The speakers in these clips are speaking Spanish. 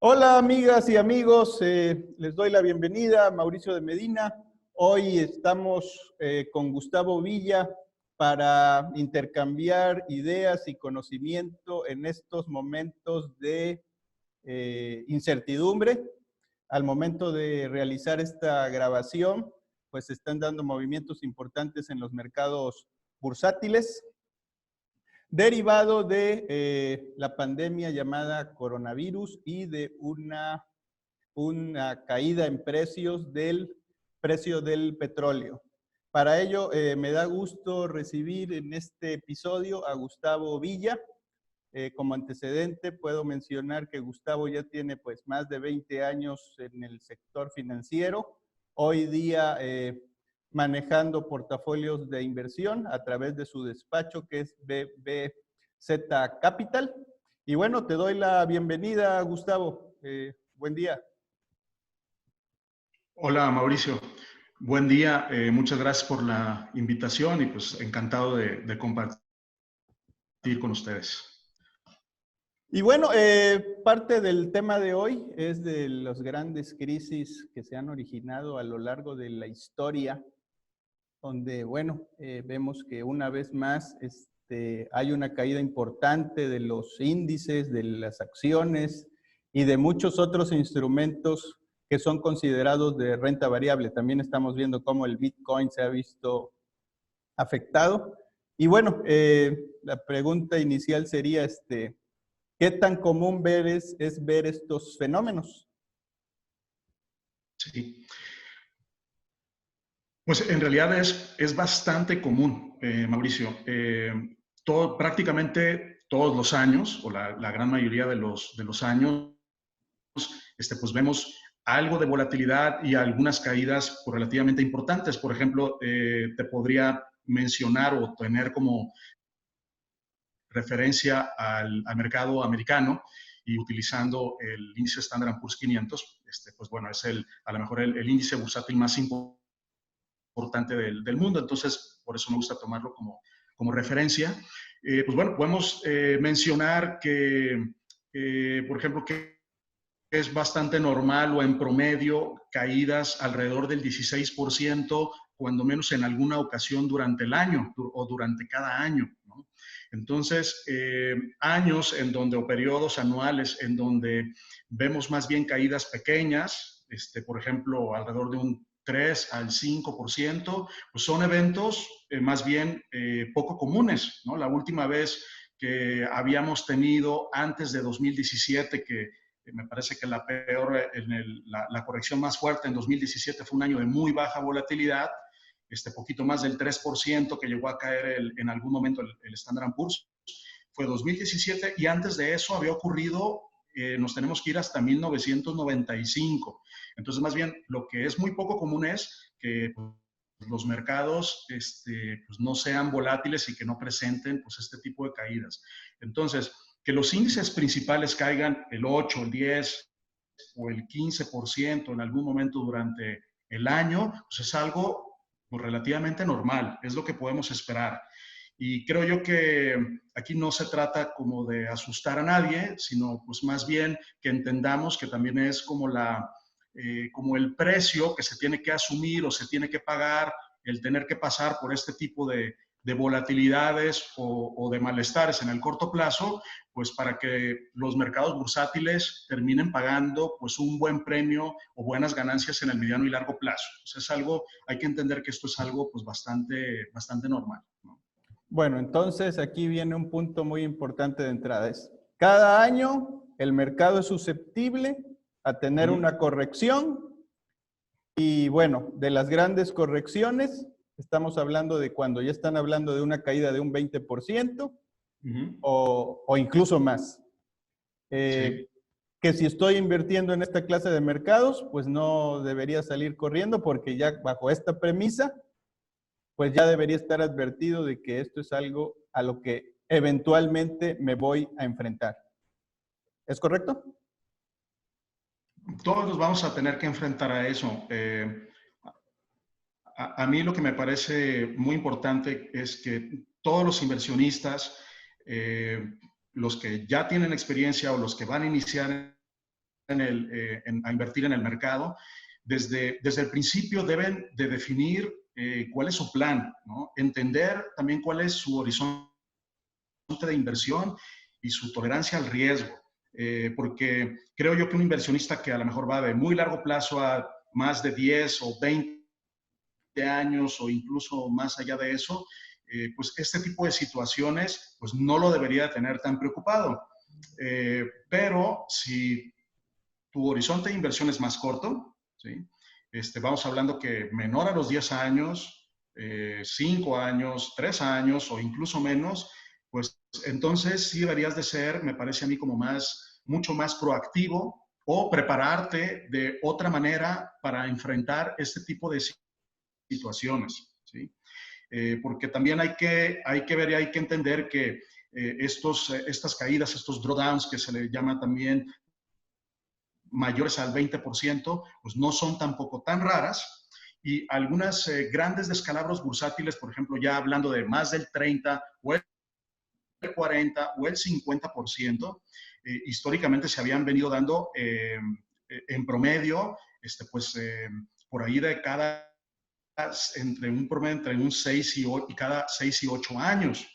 Hola amigas y amigos, les doy la bienvenida, Mauricio de Medina. Hoy estamos con Gustavo Villa para intercambiar ideas y conocimiento en estos momentos de incertidumbre. Al momento de realizar esta grabación, pues se están dando movimientos importantes en los mercados bursátiles, derivado de la pandemia llamada coronavirus y de una caída en precio del petróleo. Para ello, me da gusto recibir en este episodio a Gustavo Villa. Como antecedente, puedo mencionar que Gustavo ya tiene pues más de 20 años en el sector financiero. Hoy día manejando portafolios de inversión a través de su despacho que es BBZ Capital. Y bueno, te doy la bienvenida, Gustavo. Buen día. Hola Mauricio, buen día, muchas gracias por la invitación y pues encantado de compartir con ustedes. Y bueno, parte del tema de hoy es de las grandes crisis que se han originado a lo largo de la historia, donde, bueno, vemos que una vez más hay una caída importante de los índices, de las acciones y de muchos otros instrumentos que son considerados de renta variable. También estamos viendo cómo el Bitcoin se ha visto afectado. Y bueno, la pregunta inicial sería, ¿qué tan común es ver estos fenómenos? Sí. Pues en realidad es bastante común, Mauricio. Prácticamente todos los años, o la gran mayoría de los años, pues vemos algo de volatilidad y algunas caídas pues, relativamente importantes. Por ejemplo, te podría mencionar o tener como referencia al mercado americano y utilizando el índice Standard & Poor's 500, pues bueno, es a lo mejor el índice bursátil más importante del mundo, entonces por eso me gusta tomarlo como referencia. Pues bueno, podemos mencionar que, por ejemplo, que es bastante normal o en promedio caídas alrededor del 16%, cuando menos en alguna ocasión durante el año o durante cada año, ¿no? Entonces, años en donde, o periodos anuales en donde vemos más bien caídas pequeñas, por ejemplo, alrededor de un 3 al 5%, pues son eventos más bien poco comunes, ¿no? La última vez que habíamos tenido antes de 2017, que me parece que la corrección más fuerte en 2017 fue un año de muy baja volatilidad, poquito más del 3% que llegó a caer en algún momento el Standard & Poor's, fue 2017, y antes de eso había ocurrido, nos tenemos que ir hasta 1995. Entonces, más bien, lo que es muy poco común es que pues, los mercados pues, no sean volátiles y que no presenten pues, este tipo de caídas. Entonces, que los índices principales caigan el 8, el 10 o el 15% en algún momento durante el año, pues es algo pues, relativamente normal, es lo que podemos esperar. Y creo yo que aquí no se trata como de asustar a nadie, sino pues más bien que entendamos que también es como, como el precio que se tiene que asumir o se tiene que pagar, el tener que pasar por este tipo de volatilidades o de malestares en el corto plazo, pues para que los mercados bursátiles terminen pagando pues un buen premio o buenas ganancias en el mediano y largo plazo. Pues es algo, hay que entender que esto es algo pues bastante normal, ¿no? Bueno, entonces aquí viene un punto muy importante de entrada. Cada año el mercado es susceptible a tener una corrección y bueno, de las grandes correcciones, estamos hablando de cuando ya están hablando de una caída de un 20% o incluso más. Sí. Que si estoy invirtiendo en esta clase de mercados, pues no debería salir corriendo porque ya bajo esta premisa, pues ya debería estar advertido de que esto es algo a lo que eventualmente me voy a enfrentar. ¿Es correcto? Todos nos vamos a tener que enfrentar a eso. A mí lo que me parece muy importante es que todos los inversionistas, los que ya tienen experiencia o los que van a iniciar a invertir en el mercado, desde el principio deben de definir cuál es su plan, ¿no? Entender también cuál es su horizonte de inversión y su tolerancia al riesgo. Porque creo yo que un inversionista que a lo mejor va de muy largo plazo a más de 10 o 20 años o incluso más allá de eso, pues este tipo de situaciones pues no lo debería tener tan preocupado. Pero si tu horizonte de inversión es más corto, ¿sí? Vamos hablando que menor a los 10 años, 5 años, 3 años o incluso menos, pues entonces sí deberías de ser, me parece a mí, como mucho más proactivo o prepararte de otra manera para enfrentar este tipo de situaciones, ¿sí? Porque también hay que ver y hay que entender que estas caídas, estos drawdowns que se le llama también mayores al 20%, pues no son tampoco tan raras. Y algunas grandes descalabros bursátiles, por ejemplo, ya hablando de más del 30 o el 40 o el 50%, históricamente se habían venido dando en promedio, por ahí de cada, entre un promedio entre un 6 y cada 6 y 8 años.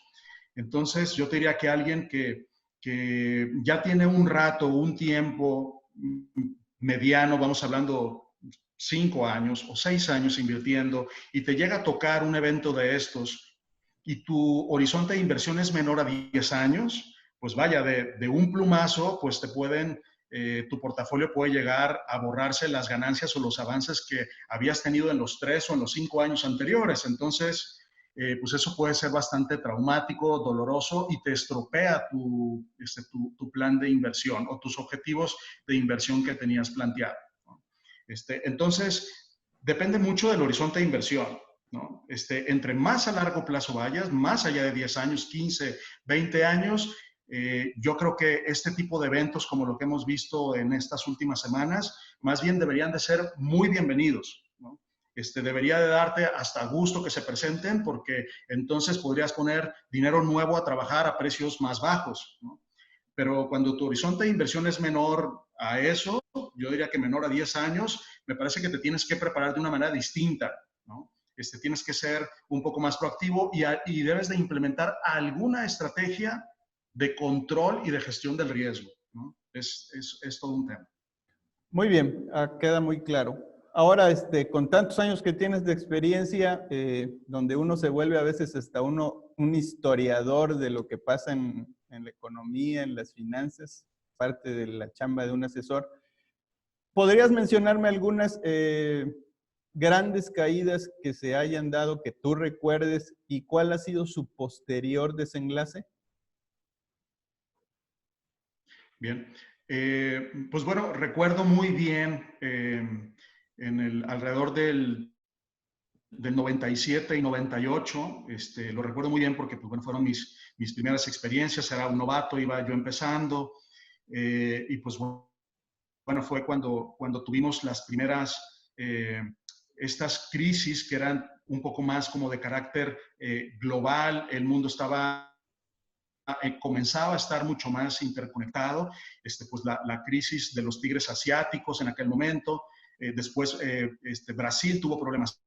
Entonces, yo te diría que alguien que ya tiene un rato, un tiempo mediano, vamos hablando 5 años o 6 años invirtiendo, y te llega a tocar un evento de estos y tu horizonte de inversión es menor a 10 años, pues vaya, de un plumazo, pues tu portafolio puede llegar a borrarse las ganancias o los avances que habías tenido en los 3 o en los 5 años anteriores. Entonces, pues eso puede ser bastante traumático, doloroso y te estropea tu plan de inversión o tus objetivos de inversión que tenías planteado, ¿no? Entonces, depende mucho del horizonte de inversión, ¿no? Entre más a largo plazo vayas, más allá de 10 años, 15, 20 años, yo creo que este tipo de eventos como lo que hemos visto en estas últimas semanas, más bien deberían de ser muy bienvenidos, ¿no? Debería de darte hasta gusto que se presenten, porque entonces podrías poner dinero nuevo a trabajar a precios más bajos, ¿no? Pero cuando tu horizonte de inversión es menor a eso, yo diría que menor a 10 años, me parece que te tienes que preparar de una manera distinta, ¿no? Tienes que ser un poco más proactivo y debes de implementar alguna estrategia de control y de gestión del riesgo, ¿no? Es todo un tema. Muy bien, queda muy claro. Ahora, con tantos años que tienes de experiencia, donde uno se vuelve a veces hasta un historiador de lo que pasa en la economía, en las finanzas, parte de la chamba de un asesor, ¿podrías mencionarme algunas grandes caídas que se hayan dado que tú recuerdes y cuál ha sido su posterior desenlace? Bien, pues bueno, recuerdo muy bien alrededor del 97 y 98, lo recuerdo muy bien porque pues, bueno, fueron mis primeras experiencias, era un novato, iba yo empezando, y pues bueno, fue cuando tuvimos las primeras, estas crisis que eran un poco más como de carácter global, el mundo comenzaba a estar mucho más interconectado, pues la crisis de los tigres asiáticos en aquel momento, después Brasil tuvo problemas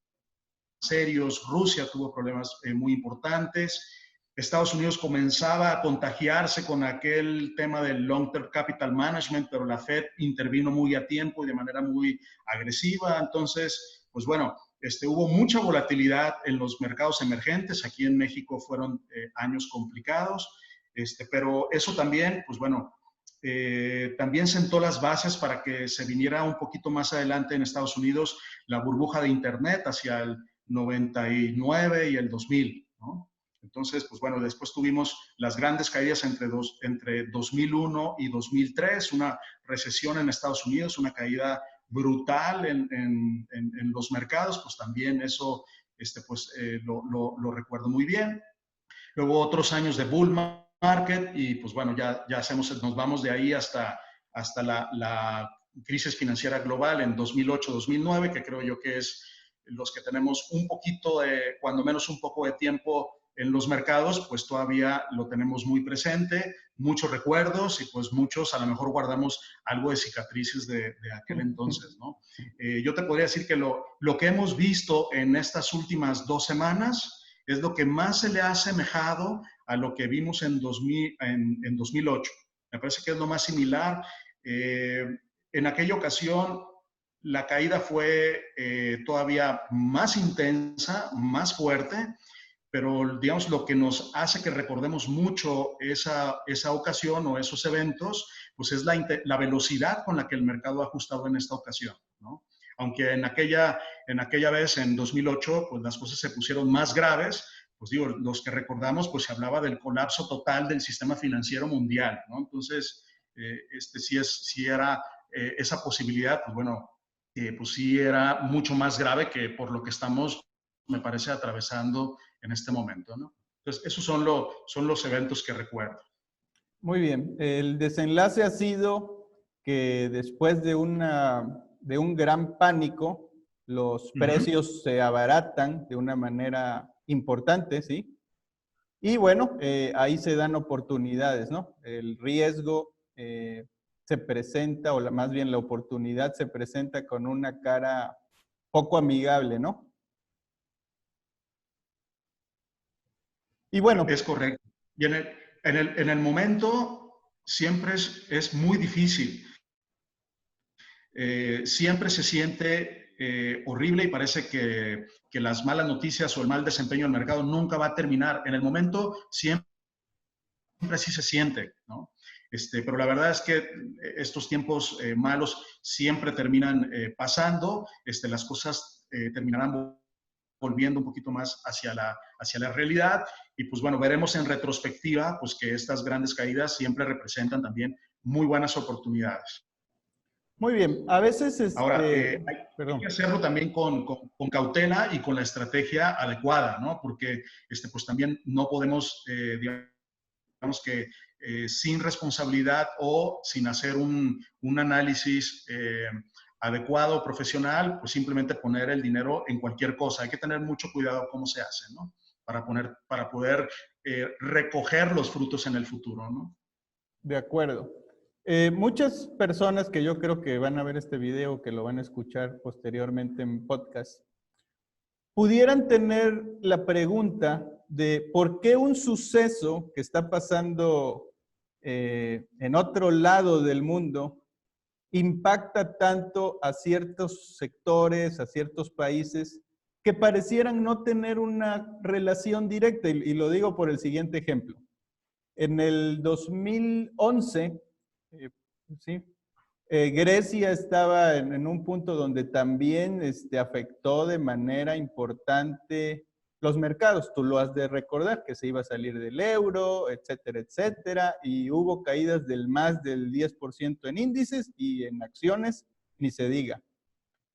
serios, Rusia tuvo problemas muy importantes, Estados Unidos comenzaba a contagiarse con aquel tema del long-term capital management, pero la Fed intervino muy a tiempo y de manera muy agresiva. Entonces, pues bueno, hubo mucha volatilidad en los mercados emergentes. Aquí en México fueron años complicados, pero eso también, pues bueno, también sentó las bases para que se viniera un poquito más adelante en Estados Unidos la burbuja de Internet hacia el 99 y el 2000, ¿no? Entonces, pues bueno, después tuvimos las grandes caídas entre 2001 y 2003, una recesión en Estados Unidos, una caída brutal en los mercados, pues también eso lo recuerdo muy bien. Luego otros años de bull market y pues bueno, ya nos vamos de ahí hasta la crisis financiera global en 2008-2009, que creo yo que es los que tenemos un poquito cuando menos un poco de tiempo en los mercados, pues todavía lo tenemos muy presente, muchos recuerdos y pues muchos a lo mejor guardamos algo de cicatrices de aquel entonces, ¿no? Yo te podría decir que lo que hemos visto en estas últimas 2 semanas es lo que más se le ha asemejado a lo que vimos en 2008. Me parece que es lo más similar. En aquella ocasión, la caída fue todavía más intensa, más fuerte, pero digamos lo que nos hace que recordemos mucho esa ocasión o esos eventos, pues es la velocidad con la que el mercado ha ajustado en esta ocasión, ¿no? Aunque en aquella vez, en 2008, pues las cosas se pusieron más graves, pues digo, los que recordamos, pues se hablaba del colapso total del sistema financiero mundial, ¿no? Entonces, sí era esa posibilidad, pues bueno, pues sí era mucho más grave que por lo que estamos, me parece, atravesando en este momento, ¿no? Entonces, esos son los eventos que recuerdo. Muy bien. El desenlace ha sido que después de un gran pánico, los precios se abaratan de una manera importante, ¿sí? Y bueno, ahí se dan oportunidades, ¿no? El riesgo se presenta, o más bien la oportunidad se presenta con una cara poco amigable, ¿no? Y bueno. Es correcto. Y en el momento siempre es muy difícil. Siempre se siente horrible y parece que las malas noticias o el mal desempeño del mercado nunca va a terminar. En el momento siempre así se siente, ¿no? Pero la verdad es que estos tiempos malos siempre terminan pasando, las cosas terminarán volviendo un poquito más hacia la realidad y pues bueno, veremos en retrospectiva pues que estas grandes caídas siempre representan también muy buenas oportunidades. Muy bien, a veces, Ahora, hay perdón. que hacerlo también con cautela y con la estrategia adecuada, ¿no? Porque pues también no podemos, digamos que sin responsabilidad o sin hacer un análisis adecuado, profesional, pues simplemente poner el dinero en cualquier cosa. Hay que tener mucho cuidado cómo se hace, ¿no? Para poder recoger los frutos en el futuro, ¿no? De acuerdo. Muchas personas que yo creo que van a ver este video, que lo van a escuchar posteriormente en podcast, pudieran tener la pregunta de por qué un suceso que está pasando en otro lado del mundo impacta tanto a ciertos sectores, a ciertos países, que parecieran no tener una relación directa. Y lo digo por el siguiente ejemplo. En el 2011, ¿sí? Grecia estaba en un punto donde también afectó de manera importante los mercados. Tú lo has de recordar, que se iba a salir del euro, etcétera, etcétera, y hubo caídas del más del 10% en índices y en acciones, ni se diga.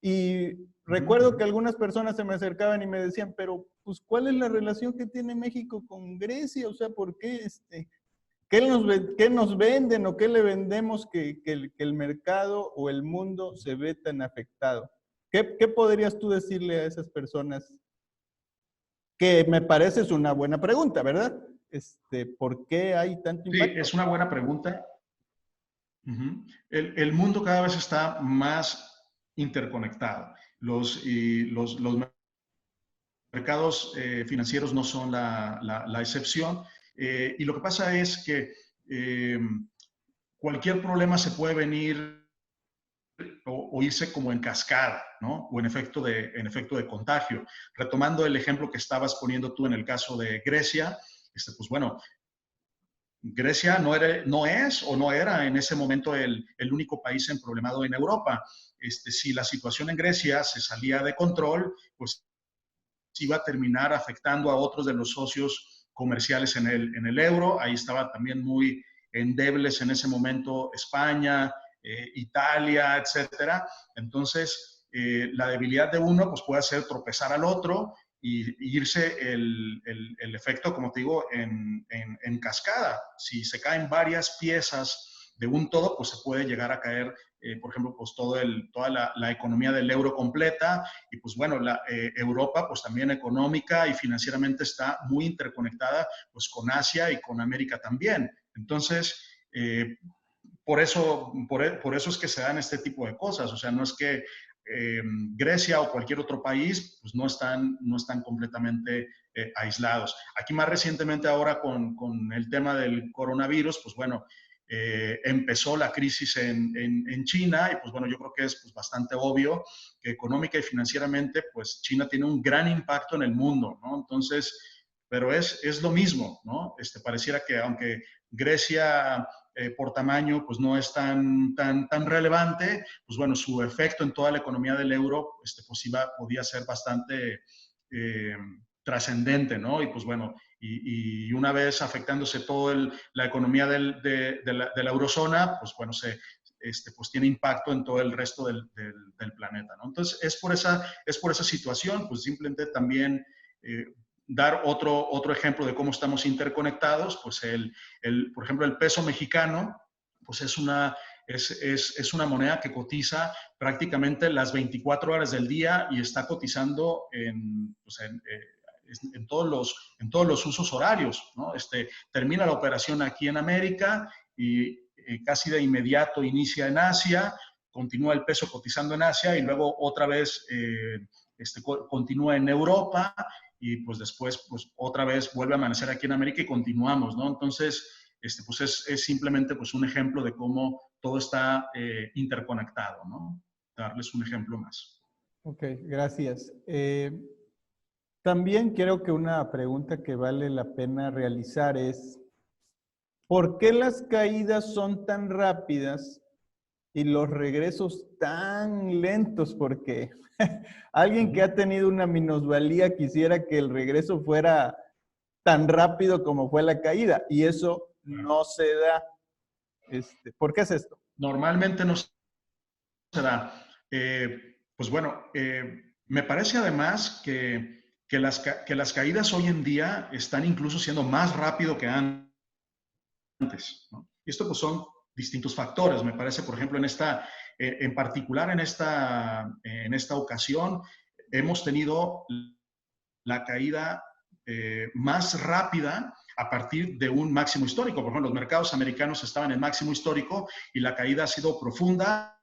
Y recuerdo que algunas personas se me acercaban y me decían, pero pues, ¿cuál es la relación que tiene México con Grecia? O sea, ¿por qué ¿qué nos venden o qué le vendemos que el mercado o el mundo se ve tan afectado? ¿Qué podrías tú decirle a esas personas? Que me parece es una buena pregunta, ¿verdad? ¿Por qué hay tanto Sí, impacto? es una buena pregunta. El mundo cada vez está más interconectado. Los mercados financieros no son la excepción. Y lo que pasa es que cualquier problema se puede venir o irse como en cascada, ¿no? O en efecto de contagio. Retomando el ejemplo que estabas poniendo tú en el caso de Grecia, pues bueno, Grecia no es o no era en ese momento el único país emproblemado en Europa. Si la situación en Grecia se salía de control, pues iba a terminar afectando a otros de los socios comerciales en el euro. Ahí estaba también muy endebles en ese momento España, Italia, etcétera. Entonces, la debilidad de uno pues, puede hacer tropezar al otro y irse el efecto, como te digo, en cascada. Si se caen varias piezas de un todo, pues se puede llegar a caer, por ejemplo, pues toda la economía del euro completa, y pues bueno, Europa pues también económica y financieramente está muy interconectada pues con Asia y con América también. Entonces, por eso es que se dan este tipo de cosas. O sea, no es que Grecia o cualquier otro país pues no están completamente aislados. Aquí más recientemente ahora con el tema del coronavirus, pues bueno, empezó la crisis en China y pues bueno, yo creo que es pues, bastante obvio que económica y financieramente pues China tiene un gran impacto en el mundo, ¿no? Entonces, pero es lo mismo, ¿no? Pareciera que aunque Grecia por tamaño pues no es tan relevante, pues bueno, su efecto en toda la economía del euro pues podía ser bastante trascendente, ¿no? Y pues bueno, y una vez afectándose toda la economía de la eurozona, pues bueno, pues tiene impacto en todo el resto del planeta, ¿no? Entonces, es por esa situación, pues simplemente también dar otro ejemplo de cómo estamos interconectados, pues por ejemplo, el peso mexicano, pues es una moneda que cotiza prácticamente las 24 horas del día y está cotizando en todos los usos horarios, ¿no? Termina la operación aquí en América y casi de inmediato inicia en Asia, continúa el peso cotizando en Asia y luego otra vez continúa en Europa y pues después pues otra vez vuelve a amanecer aquí en América y continuamos, ¿no? Entonces, pues es simplemente pues un ejemplo de cómo todo está interconectado, ¿no? Darles un ejemplo más. Ok, gracias. También creo que una pregunta que vale la pena realizar es, ¿por qué las caídas son tan rápidas y los regresos tan lentos? Porque alguien que ha tenido una minusvalía quisiera que el regreso fuera tan rápido como fue la caída, y eso no se da. ¿Por qué es esto? Normalmente no se da. Pues bueno, me parece además que las caídas hoy en día están incluso siendo más rápido que antes, ¿no? Y esto pues son distintos factores. Me parece, por ejemplo, en particular en esta ocasión, hemos tenido la caída más rápida a partir de un máximo histórico. Por ejemplo, los mercados americanos estaban en máximo histórico y la caída ha sido profunda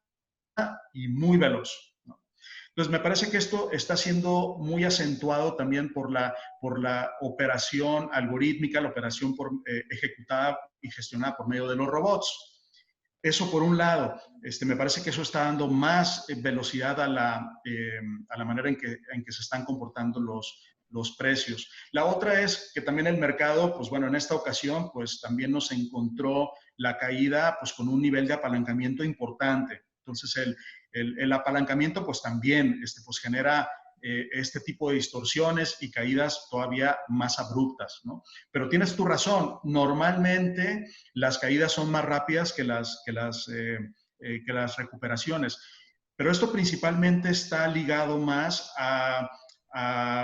y muy veloz, ¿no? Entonces, me parece que esto está siendo muy acentuado también por la operación algorítmica, la operación ejecutada y gestionada por medio de los robots. Eso por un lado, me parece que eso está dando más velocidad a la manera en que se están comportando los precios. La otra es que también el mercado, pues bueno, en esta ocasión, pues también nos encontró la caída, pues con un nivel de apalancamiento importante. Entonces, el apalancamiento, pues también, pues genera este tipo de distorsiones y caídas todavía más abruptas, ¿no? Pero tienes tu razón, normalmente las caídas son más rápidas que las recuperaciones, pero esto principalmente está ligado más a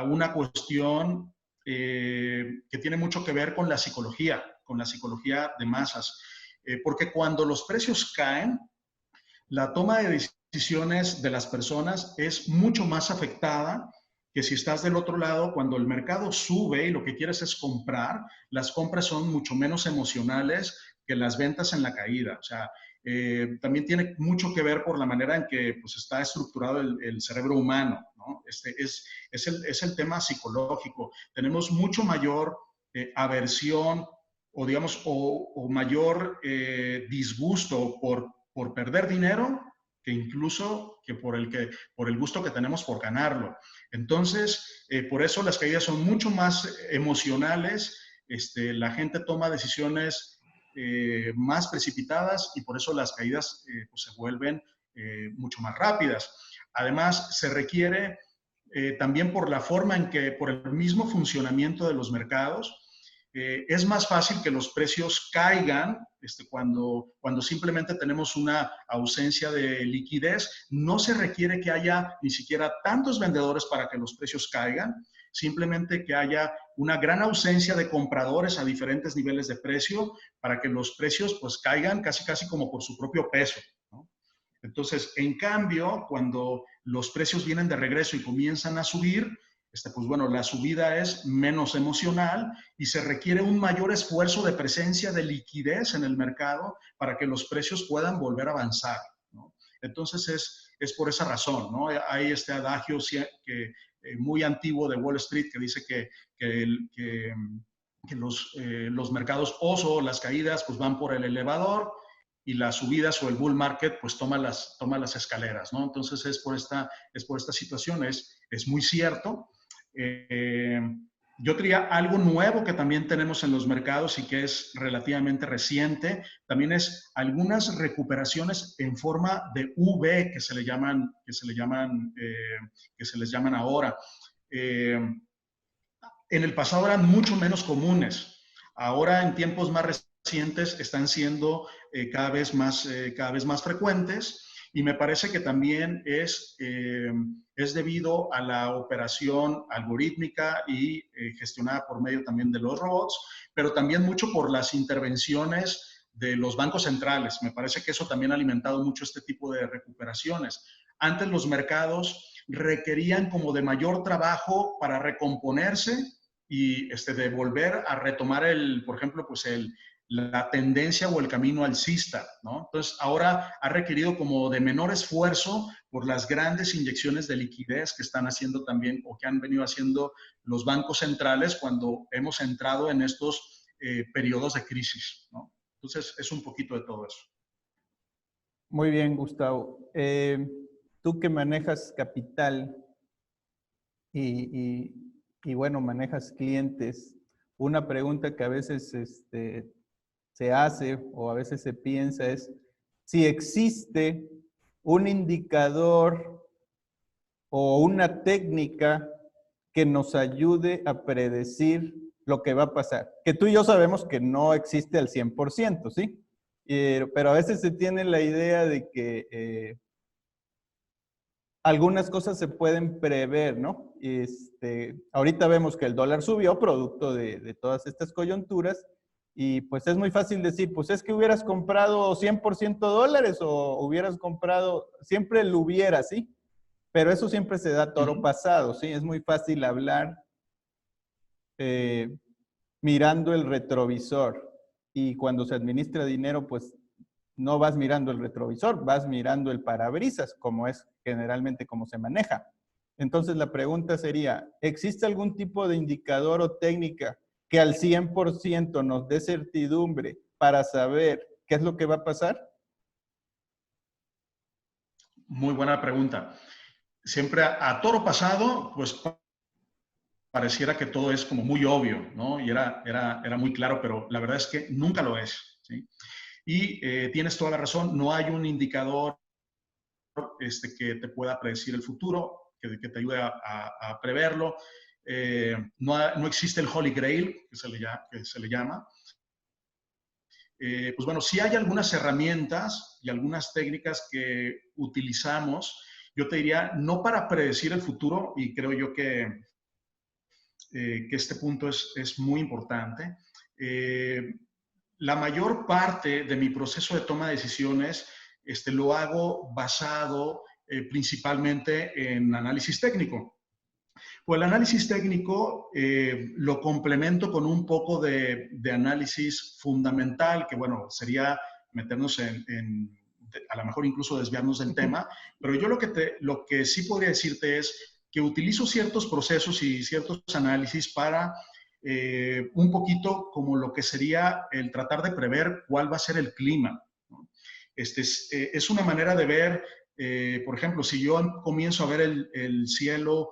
una cuestión que tiene mucho que ver con la psicología de masas, porque cuando los precios caen, la toma de decisiones de las personas es mucho más afectada que si estás del otro lado. Cuando el mercado sube y lo que quieres es comprar, las compras son mucho menos emocionales que las ventas en la caída. O sea, también tiene mucho que ver por la manera en que pues, está estructurado el cerebro humano, ¿no? Es el tema psicológico. Tenemos mucho mayor aversión o, digamos, o mayor disgusto por perder dinero que incluso por el gusto que tenemos por ganarlo. Entonces, por eso las caídas son mucho más emocionales, la gente toma decisiones más precipitadas y por eso las caídas pues se vuelven mucho más rápidas. Además, se requiere también por la forma en que, por el mismo funcionamiento de los mercados, es más fácil que los precios caigan cuando simplemente tenemos una ausencia de liquidez. No se requiere que haya ni siquiera tantos vendedores para que los precios caigan, simplemente que haya una gran ausencia de compradores a diferentes niveles de precio para que los precios pues caigan casi casi como por su propio peso, ¿no? Entonces, en cambio, cuando los precios vienen de regreso y comienzan a subir, pues bueno, la subida es menos emocional y se requiere un mayor esfuerzo de presencia de liquidez en el mercado para que los precios puedan volver a avanzar, ¿no? Entonces es por esa razón, ¿no? Hay este adagio que, muy antiguo de Wall Street que dice que los mercados oso, las caídas, pues van por el elevador y las subidas o el bull market, pues toma las escaleras, ¿no? Entonces es por esta situación, es muy cierto. Yo diría algo nuevo que también tenemos en los mercados y que es relativamente reciente, también es algunas recuperaciones en forma de V que se les llaman ahora. En el pasado eran mucho menos comunes. Ahora, en tiempos más recientes, están siendo cada vez más frecuentes y me parece que también es debido a la operación algorítmica y gestionada por medio también de los robots, pero también mucho por las intervenciones de los bancos centrales. Me parece que eso también ha alimentado mucho este tipo de recuperaciones. Antes los mercados requerían como de mayor trabajo para recomponerse y de volver a retomar por ejemplo, pues la tendencia o el camino alcista, ¿no? Entonces, ahora ha requerido como de menor esfuerzo por las grandes inyecciones de liquidez que están haciendo también o que han venido haciendo los bancos centrales cuando hemos entrado en estos periodos de crisis, ¿no? Entonces, es un poquito de todo eso. Muy bien, Gustavo. Tú que manejas capital y bueno, manejas clientes, una pregunta que a veces se hace o a veces se piensa es si existe un indicador o una técnica que nos ayude a predecir lo que va a pasar. Que tú y yo sabemos que no existe al 100%, ¿sí? Pero a veces se tiene la idea de que algunas cosas se pueden prever, ¿no? Ahorita vemos que el dólar subió producto de todas estas coyunturas y pues es muy fácil decir, pues es que hubieras comprado 100% dólares o hubieras comprado, siempre lo hubiera, ¿sí? Pero eso siempre se da toro pasado, ¿sí? Es muy fácil hablar mirando el retrovisor y cuando se administra dinero, pues no vas mirando el retrovisor, vas mirando el parabrisas, como es generalmente como se maneja. Entonces la pregunta sería, ¿existe algún tipo de indicador o técnica que al 100% nos dé certidumbre para saber qué es lo que va a pasar? Muy buena pregunta. Siempre a toro pasado, pues pareciera que todo es como muy obvio, ¿no? Y era muy claro, pero la verdad es que nunca lo es, ¿sí? Y tienes toda la razón, no hay un indicador que te pueda predecir el futuro, que te ayude a preverlo. No existe el Holy Grail, que se le llama. Pues bueno, sí hay algunas herramientas y algunas técnicas que utilizamos, yo te diría, no para predecir el futuro, y creo yo que este punto es muy importante. La mayor parte de mi proceso de toma de decisiones lo hago basado principalmente en análisis técnico. Pues el análisis técnico lo complemento con un poco de análisis fundamental, que bueno, sería meternos a lo mejor incluso desviarnos del tema, pero yo lo que sí podría decirte es que utilizo ciertos procesos y ciertos análisis para un poquito como lo que sería el tratar de prever cuál va a ser el clima, ¿no? Es una manera de ver, por ejemplo, si yo comienzo a ver el cielo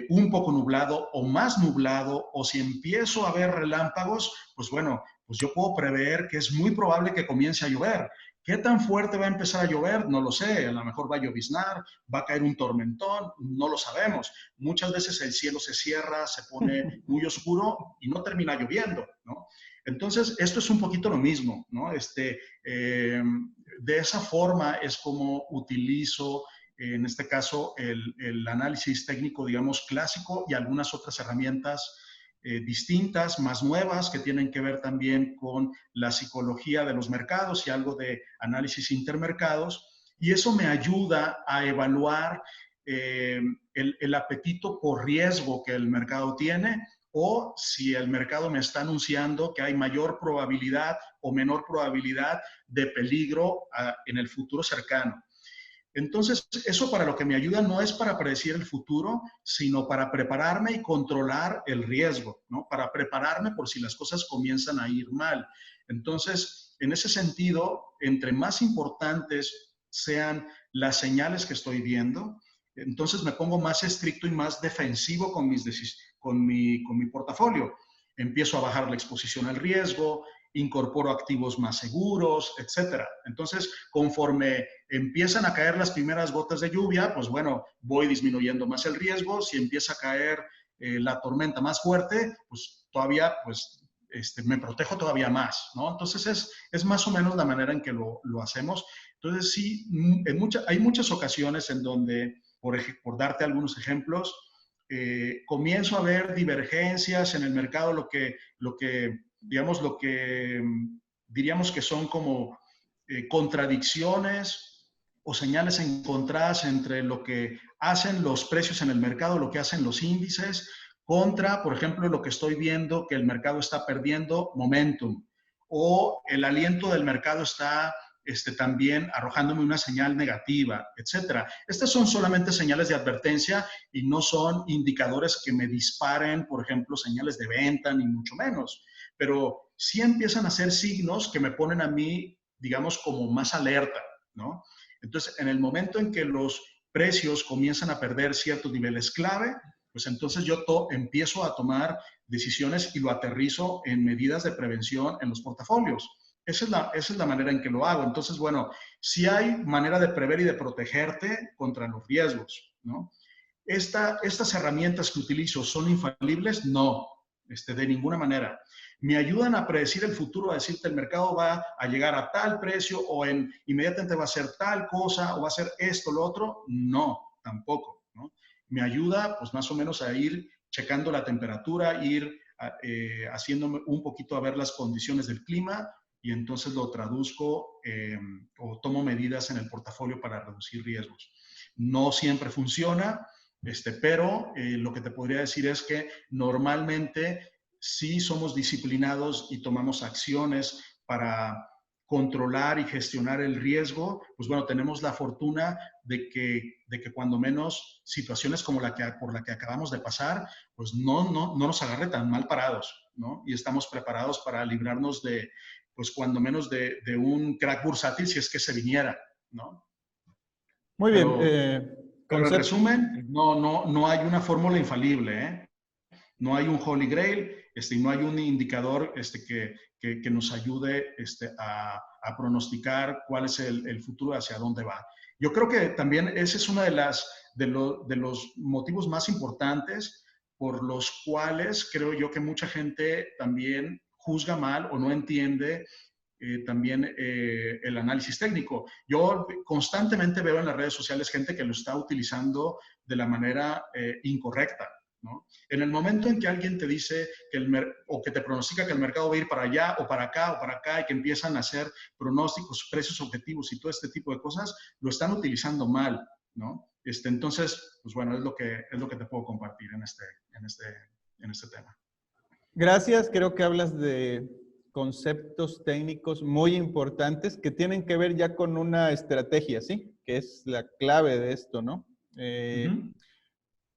un poco nublado o más nublado, o si empiezo a ver relámpagos, pues bueno, pues yo puedo prever que es muy probable que comience a llover. ¿Qué tan fuerte va a empezar a llover? No lo sé, a lo mejor va a lloviznar, va a caer un tormentón, no lo sabemos. Muchas veces el cielo se cierra, se pone muy oscuro y no termina lloviendo, ¿no? Entonces, esto es un poquito lo mismo, ¿no? De esa forma es como utilizo en este caso, el análisis técnico, digamos, clásico y algunas otras herramientas distintas, más nuevas, que tienen que ver también con la psicología de los mercados y algo de análisis intermercados. Y eso me ayuda a evaluar el apetito por riesgo que el mercado tiene, o si el mercado me está anunciando que hay mayor probabilidad o menor probabilidad de peligro en el futuro cercano. Entonces, eso para lo que me ayuda no es para predecir el futuro, sino para prepararme y controlar el riesgo, ¿no? Para prepararme por si las cosas comienzan a ir mal. Entonces, en ese sentido, entre más importantes sean las señales que estoy viendo, entonces me pongo más estricto y más defensivo con mi portafolio. Empiezo a bajar la exposición al riesgo, incorporo activos más seguros, etcétera. Entonces, conforme empiezan a caer las primeras gotas de lluvia, pues bueno, voy disminuyendo más el riesgo. Si empieza a caer la tormenta más fuerte, pues todavía, pues me protejo todavía más, ¿no? Entonces, es más o menos la manera en que lo hacemos. Entonces, sí, hay muchas ocasiones en donde, por darte algunos ejemplos, comienzo a ver divergencias en el mercado, digamos, lo que diríamos que son como contradicciones o señales encontradas entre lo que hacen los precios en el mercado, lo que hacen los índices, contra, por ejemplo, lo que estoy viendo que el mercado está perdiendo momentum, o el aliento del mercado está también arrojándome una señal negativa, etcétera. Estas son solamente señales de advertencia y no son indicadores que me disparen, por ejemplo, señales de venta, ni mucho menos. Pero sí empiezan a ser signos que me ponen a mí, digamos, como más alerta, ¿no? Entonces, en el momento en que los precios comienzan a perder ciertos niveles clave, pues entonces yo empiezo a tomar decisiones y lo aterrizo en medidas de prevención en los portafolios. Esa es la manera en que lo hago. Entonces, bueno, sí hay manera de prever y de protegerte contra los riesgos, ¿no? ¿Estas herramientas que utilizo son infalibles? No, de ninguna manera. ¿Me ayudan a predecir el futuro, a decirte el mercado va a llegar a tal precio o inmediatamente va a ser tal cosa o va a ser esto, lo otro? No, tampoco, ¿no? Me ayuda pues más o menos a ir checando la temperatura, ir haciéndome un poquito a ver las condiciones del clima y entonces lo traduzco o tomo medidas en el portafolio para reducir riesgos. No siempre funciona, pero lo que te podría decir es que normalmente sí somos disciplinados y tomamos acciones para controlar y gestionar el riesgo. Pues bueno, tenemos la fortuna de que cuando menos situaciones como por la que acabamos de pasar, pues no nos agarre tan mal parados, ¿no? Y estamos preparados para librarnos de, pues cuando menos de un crack bursátil si es que se viniera, ¿no? Muy bien. Pero en resumen, no hay una fórmula infalible, ¿eh? No hay un holy grail, no hay un indicador que nos ayude a pronosticar cuál es el futuro, hacia dónde va. Yo creo que también ese es uno de los motivos más importantes por los cuales creo yo que mucha gente también juzga mal o no entiende también el análisis técnico. Yo constantemente veo en las redes sociales gente que lo está utilizando de la manera incorrecta, ¿no? En el momento en que alguien te dice o que te pronostica que el mercado va a ir para allá o para acá y que empiezan a hacer pronósticos, precios objetivos y todo este tipo de cosas, lo están utilizando mal, ¿no? Entonces, pues bueno, es lo que te puedo compartir en este tema. Gracias, creo que hablas de conceptos técnicos muy importantes que tienen que ver ya con una estrategia, ¿sí? Que es la clave de esto, ¿no?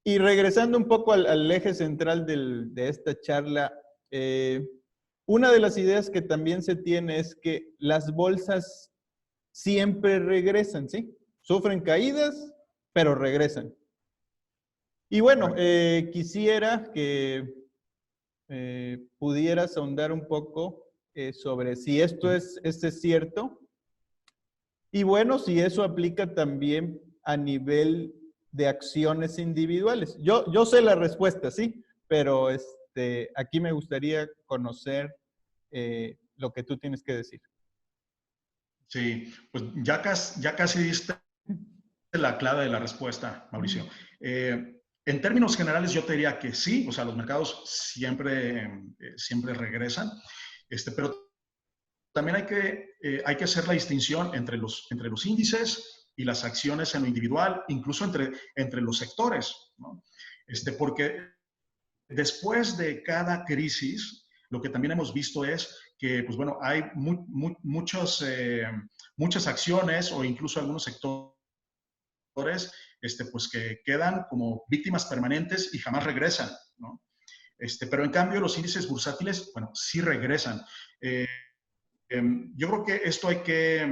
Y regresando un poco al eje central de esta charla, una de las ideas que también se tiene es que las bolsas siempre regresan, ¿sí? Sufren caídas, pero regresan. Y bueno, quisiera que pudieras ahondar un poco sobre si esto es cierto. Y bueno, si eso aplica también a nivel de acciones individuales. Yo sé la respuesta, sí, pero aquí me gustaría conocer lo que tú tienes que decir. Sí, pues ya casi diste la clave de la respuesta, Mauricio. En términos generales, yo te diría que sí, o sea, los mercados siempre regresan, pero también hay que hacer la distinción entre los índices y las acciones en lo individual, incluso entre los sectores, ¿no? Porque después de cada crisis, lo que también hemos visto es que, pues bueno, hay muchas acciones o incluso algunos sectores pues que quedan como víctimas permanentes y jamás regresan, ¿no? Pero en cambio los índices bursátiles, bueno, sí regresan. Eh, yo creo que esto hay que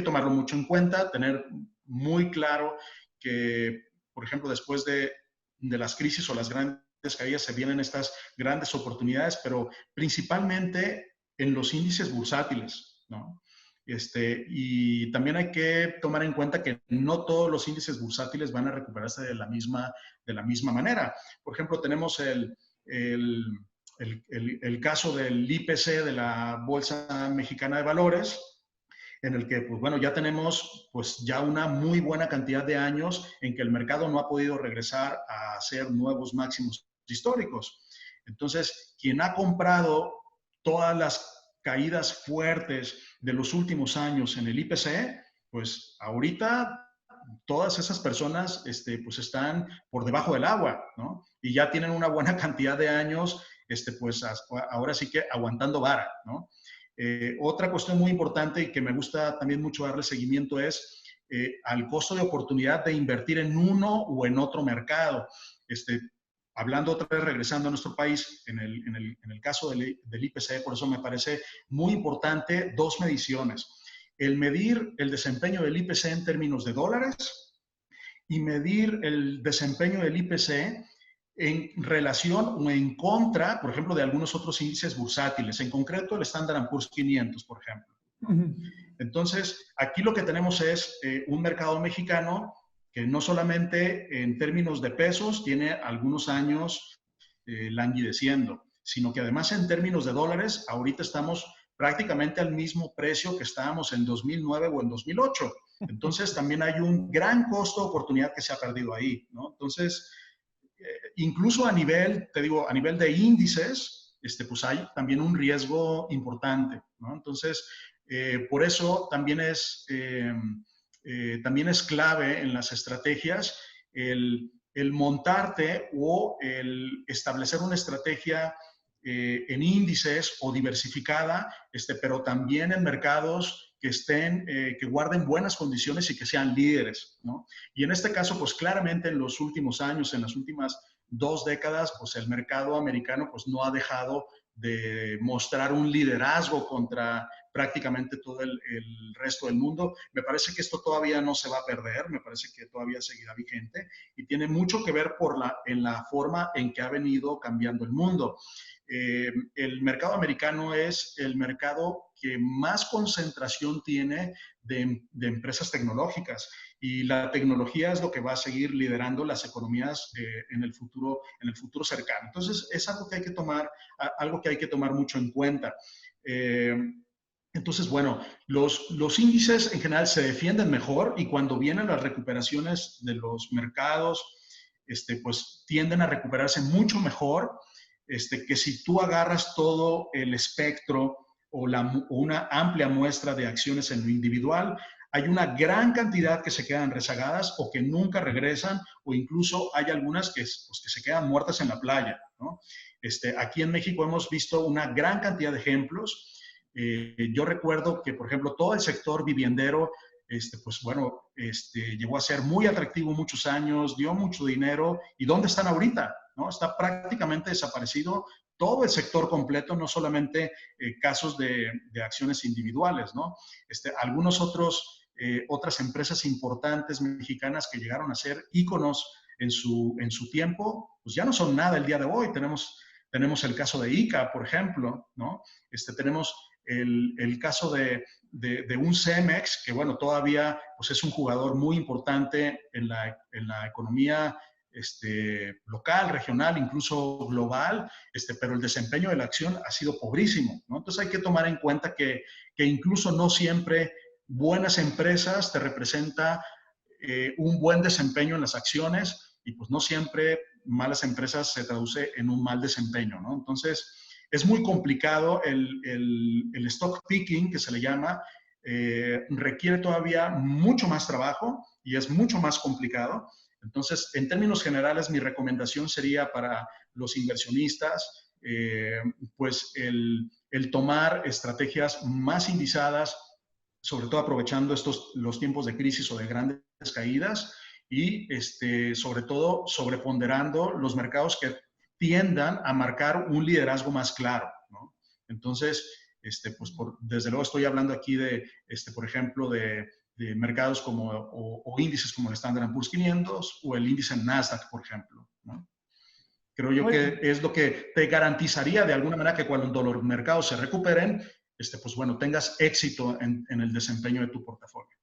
tomarlo mucho en cuenta, tener muy claro que, por ejemplo, después de las crisis o las grandes caídas se vienen estas grandes oportunidades, pero principalmente en los índices bursátiles, ¿no? Y también hay que tomar en cuenta que no todos los índices bursátiles van a recuperarse de la misma manera. Por ejemplo, tenemos el caso del IPC de la Bolsa Mexicana de Valores, en el que, pues bueno, ya tenemos pues ya una muy buena cantidad de años en que el mercado no ha podido regresar a hacer nuevos máximos históricos. Entonces, quien ha comprado todas las caídas fuertes de los últimos años en el IPC, pues ahorita todas esas personas pues están por debajo del agua, ¿no? Y ya tienen una buena cantidad de años, pues ahora sí que aguantando vara, ¿no? Otra cuestión muy importante y que me gusta también mucho darle seguimiento es al costo de oportunidad de invertir en uno o en otro mercado. Hablando otra vez, regresando a nuestro país, en el caso del IPC, por eso me parece muy importante dos mediciones. El medir el desempeño del IPC en términos de dólares y medir el desempeño del IPC en relación o en contra, por ejemplo, de algunos otros índices bursátiles, en concreto el Standard & Poor's 500, por ejemplo, ¿no? Entonces, aquí lo que tenemos es un mercado mexicano que no solamente en términos de pesos tiene algunos años languideciendo, sino que además en términos de dólares, ahorita estamos prácticamente al mismo precio que estábamos en 2009 o en 2008. Entonces, también hay un gran costo de oportunidad que se ha perdido ahí, ¿no? Entonces, incluso a nivel, te digo, a nivel de índices, pues hay también un riesgo importante, ¿no? Entonces, por eso también también es clave en las estrategias el montarte o el establecer una estrategia en índices o diversificada, pero también en mercados que que guarden buenas condiciones y que sean líderes, ¿no? Y en este caso, pues claramente en los últimos años, en las últimas 2 décadas, pues el mercado americano pues no ha dejado de mostrar un liderazgo contra prácticamente todo el resto del mundo. Me parece que esto todavía no se va a perder, me parece que todavía seguirá vigente y tiene mucho que ver en la forma en que ha venido cambiando el mundo. El mercado americano es el mercado que más concentración tiene de empresas tecnológicas y la tecnología es lo que va a seguir liderando las economías en el futuro cercano. Entonces, es algo que hay que tomar mucho en cuenta. Entonces, bueno, los índices en general se defienden mejor y cuando vienen las recuperaciones de los mercados, pues tienden a recuperarse mucho mejor que si tú agarras todo el espectro o una amplia muestra de acciones en lo individual, hay una gran cantidad que se quedan rezagadas o que nunca regresan o incluso hay algunas pues, que se quedan muertas en la playa, ¿no? Aquí en México hemos visto una gran cantidad de ejemplos. Yo recuerdo que, por ejemplo, todo el sector viviendero, pues bueno, llegó a ser muy atractivo muchos años, dio mucho dinero. ¿Y dónde están ahorita? ¿No? Está prácticamente desaparecido todo el sector completo, no solamente casos de acciones individuales, ¿no? Algunos otras empresas importantes mexicanas que llegaron a ser íconos en su tiempo, pues ya no son nada el día de hoy. Tenemos el caso de ICA, por ejemplo, ¿no? Tenemos el caso de un Cemex, que bueno, todavía pues es un jugador muy importante en la economía local, regional, incluso global, pero el desempeño de la acción ha sido pobrísimo, ¿no? Entonces hay que tomar en cuenta que incluso no siempre buenas empresas te representa un buen desempeño en las acciones y pues no siempre malas empresas se traduce en un mal desempeño, ¿no? Entonces, es muy complicado el stock picking, que se le llama, requiere todavía mucho más trabajo y es mucho más complicado. Entonces, en términos generales, mi recomendación sería para los inversionistas, pues el tomar estrategias más indizadas, sobre todo aprovechando los tiempos de crisis o de grandes caídas y sobre todo sobreponderando los mercados que tiendan a marcar un liderazgo más claro, ¿no? Entonces, pues desde luego estoy hablando aquí de, por ejemplo, de mercados como, o índices como el Standard & Poor's 500 o el índice Nasdaq, por ejemplo, ¿no? Creo yo que es lo que te garantizaría de alguna manera que cuando los mercados se recuperen, pues bueno, tengas éxito en el desempeño de tu portafolio.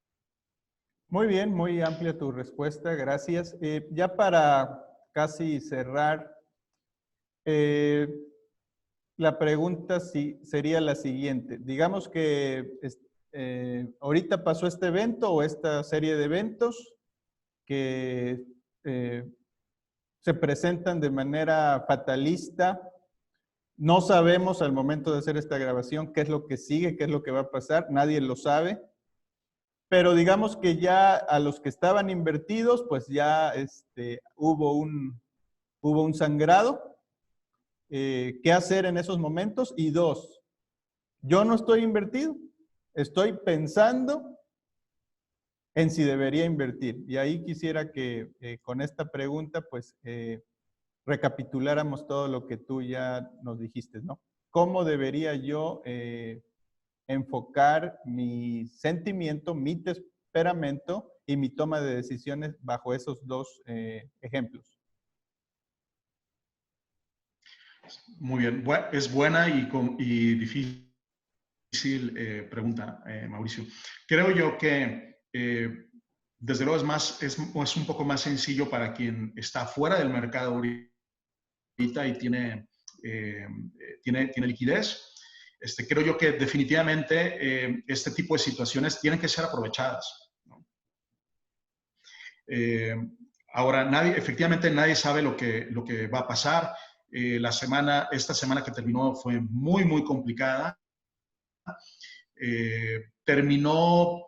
Muy bien, muy amplia tu respuesta, gracias. Ya para casi cerrar, la pregunta sería la siguiente. Digamos que ahorita pasó este evento o esta serie de eventos que se presentan de manera fatalista. No sabemos al momento de hacer esta grabación qué es lo que sigue, qué es lo que va a pasar. Nadie lo sabe. Pero digamos que ya a los que estaban invertidos, pues ya hubo un sangrado. ¿Qué hacer en esos momentos? Y dos, yo no estoy invertido, estoy pensando en si debería invertir. Y ahí quisiera que con esta pregunta, pues, recapituláramos todo lo que tú ya nos dijiste, ¿no? ¿Cómo debería yo enfocar mi sentimiento, mi temperamento y mi toma de decisiones bajo esos dos ejemplos? Muy bien, es buena y difícil pregunta, Mauricio. Creo yo que desde luego es un poco más sencillo para quien está fuera del mercado ahorita y tiene liquidez. Creo yo que definitivamente este tipo de situaciones tienen que ser aprovechadas, ¿no? Ahora, efectivamente nadie sabe lo que va a pasar. Esta semana que terminó fue muy, muy complicada. Terminó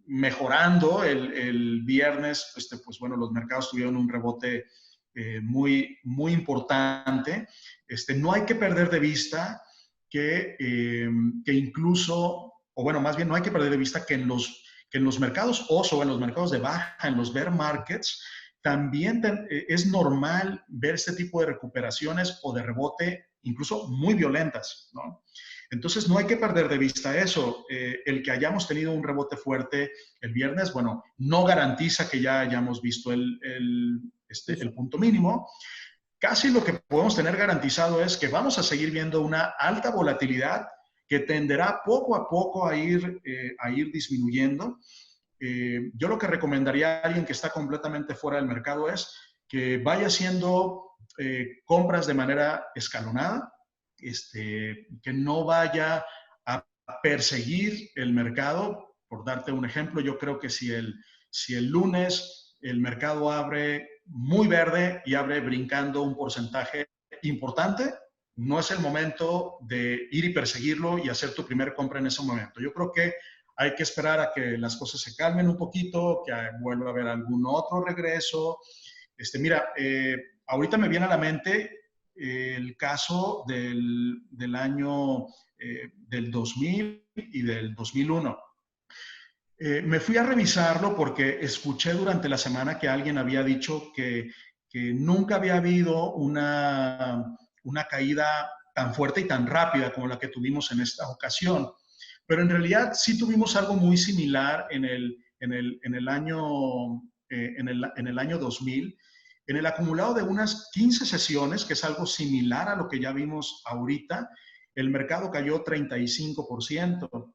mejorando el viernes, pues bueno, los mercados tuvieron un rebote muy, muy importante. No hay que perder de vista que incluso, o bueno, más bien no hay que perder de vista que en los mercados oso, en los mercados de baja, en los bear markets, también es normal ver este tipo de recuperaciones o de rebote, incluso muy violentas, ¿no? Entonces, no hay que perder de vista eso. El que hayamos tenido un rebote fuerte el viernes, bueno, no garantiza que ya hayamos visto el punto mínimo. Casi lo que podemos tener garantizado es que vamos a seguir viendo una alta volatilidad que tenderá poco a poco a ir disminuyendo. Yo lo que recomendaría a alguien que está completamente fuera del mercado es que vaya haciendo compras de manera escalonada, que no vaya a perseguir el mercado. Por darte un ejemplo, yo creo que si el lunes el mercado abre muy verde y abre brincando un porcentaje importante, no es el momento de ir y perseguirlo y hacer tu primer compra en ese momento. Yo creo que hay que esperar a que las cosas se calmen un poquito, que vuelva a haber algún otro regreso. Mira, ahorita me viene a la mente el caso del año del 2000 y del 2001. Me fui a revisarlo porque escuché durante la semana que alguien había dicho que nunca había habido una caída tan fuerte y tan rápida como la que tuvimos en esta ocasión. Pero en realidad sí tuvimos algo muy similar en el año 2000. En el acumulado de unas 15 sesiones, que es algo similar a lo que ya vimos ahorita, el mercado cayó 35%.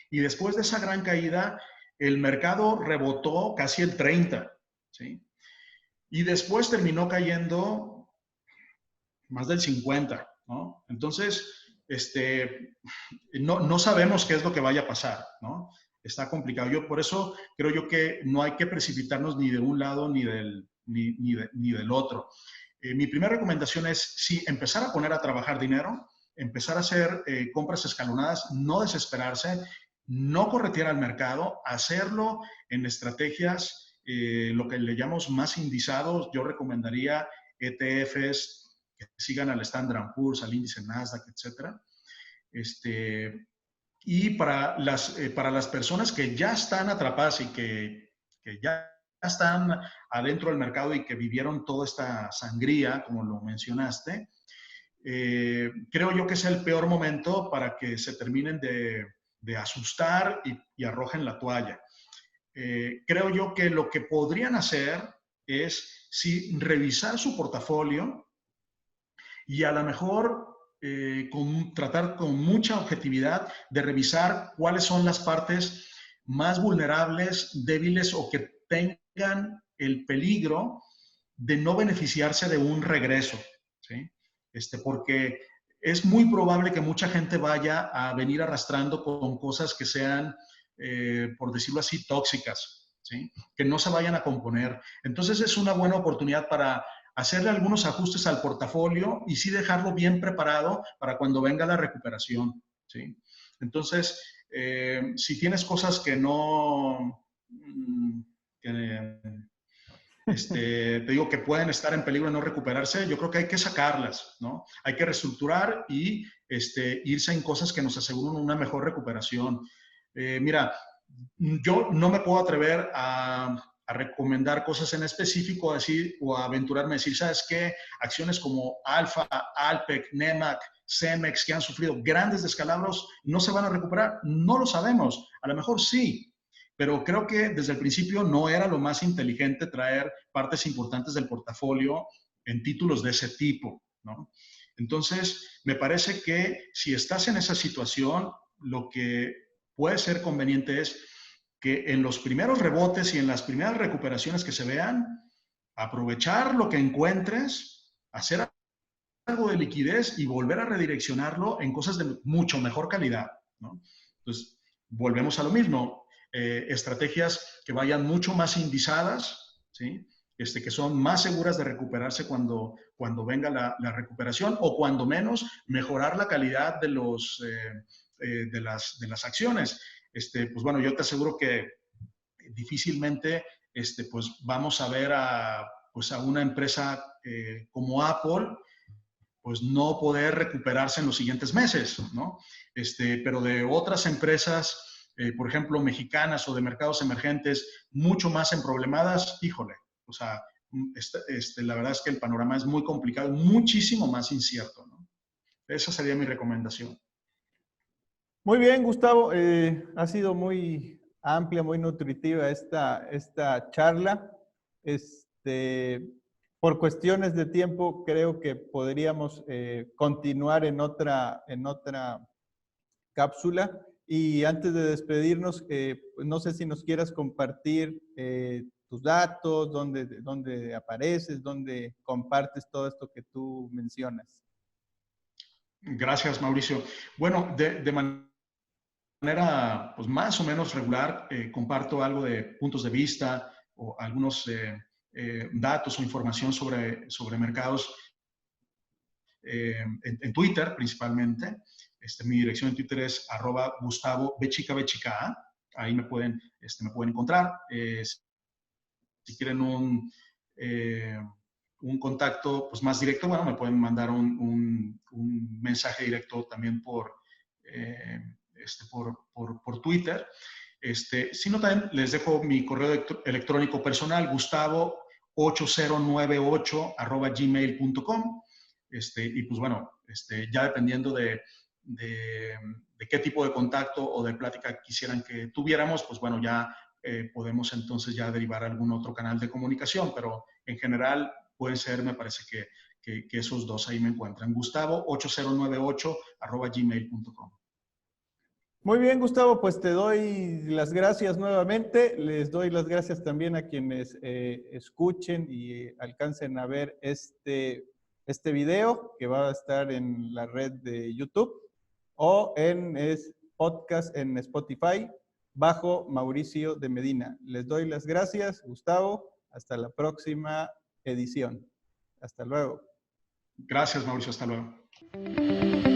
Y después de esa gran caída, el mercado rebotó casi el 30%, ¿sí? Y después terminó cayendo más del 50%, ¿no? Entonces, no sabemos qué es lo que vaya a pasar, ¿no? Está complicado. Por eso creo yo que no hay que precipitarnos ni de un lado ni del ni del otro. Mi primera recomendación es, sí, empezar a poner a trabajar dinero, empezar a hacer compras escalonadas, no desesperarse, no corretear al mercado, hacerlo en estrategias, lo que le llamamos más indizados. Yo recomendaría ETFs que sigan al Standard & Poor's, al índice Nasdaq, etcétera. Y para las personas que ya están atrapadas y que ya están adentro del mercado y que vivieron toda esta sangría, como lo mencionaste, creo yo que es el peor momento para que se terminen de asustar y arrojen la toalla. Creo yo que lo que podrían hacer es revisar su portafolio y a lo mejor tratar con mucha objetividad de revisar cuáles son las partes más vulnerables, débiles o que tengan el peligro de no beneficiarse de un regreso, ¿sí? Porque es muy probable que mucha gente vaya a venir arrastrando con cosas que sean, por decirlo así, tóxicas, ¿sí? Que no se vayan a componer. Entonces es una buena oportunidad para hacerle algunos ajustes al portafolio y sí dejarlo bien preparado para cuando venga la recuperación, ¿sí? Entonces, si tienes cosas que no... te digo que pueden estar en peligro de no recuperarse, yo creo que hay que sacarlas, ¿no? Hay que reestructurar y irse en cosas que nos aseguren una mejor recuperación. Mira, yo no me puedo atrever a recomendar cosas en específico o a aventurarme a decir, ¿sabes qué? Acciones como Alfa, Alpec, Nemac, Cemex, que han sufrido grandes descalabros, ¿no se van a recuperar? No lo sabemos. A lo mejor sí, pero creo que desde el principio no era lo más inteligente traer partes importantes del portafolio en títulos de ese tipo, ¿no? Entonces, me parece que si estás en esa situación, lo que puede ser conveniente es que en los primeros rebotes y en las primeras recuperaciones que se vean, aprovechar lo que encuentres, hacer algo de liquidez y volver a redireccionarlo en cosas de mucho mejor calidad, ¿no? Entonces, volvemos a lo mismo. Estrategias que vayan mucho más indizadas, ¿sí? Que son más seguras de recuperarse cuando venga la recuperación o cuando menos mejorar la calidad de las acciones. Pues bueno, yo te aseguro que difícilmente pues vamos a ver a una empresa como Apple pues no poder recuperarse en los siguientes meses, ¿no? Pero de otras empresas, por ejemplo, mexicanas o de mercados emergentes, mucho más emproblemadas, híjole, o sea, la verdad es que el panorama es muy complicado, muchísimo más incierto, ¿no? Esa sería mi recomendación. Muy bien, Gustavo. Ha sido muy amplia, muy nutritiva esta charla. Por cuestiones de tiempo, creo que podríamos continuar en otra cápsula. Y antes de despedirnos, pues no sé si nos quieras compartir tus datos, dónde apareces, dónde compartes todo esto que tú mencionas. Gracias, Mauricio. Bueno, de manera pues, más o menos regular, comparto algo de puntos de vista o algunos datos o información sobre mercados en Twitter principalmente. Mi dirección en Twitter es @GustavoBChica. Ahí me pueden encontrar. Si quieren un contacto pues, más directo, bueno, me pueden mandar un mensaje directo también por Twitter. Si no, también les dejo mi correo electrónico personal, gustavo8098@gmail.com. Y pues bueno, ya dependiendo de qué tipo de contacto o de plática quisieran que tuviéramos, pues bueno, ya podemos entonces ya derivar algún otro canal de comunicación, pero en general puede ser, me parece que esos dos ahí me encuentran. Gustavo8098@gmail.com. Muy bien, Gustavo, pues te doy las gracias nuevamente. Les doy las gracias también a quienes escuchen y alcancen a ver este video que va a estar en la red de YouTube o en podcast en Spotify bajo Mauricio de Medina. Les doy las gracias, Gustavo. Hasta la próxima edición. Hasta luego. Gracias, Mauricio. Hasta luego.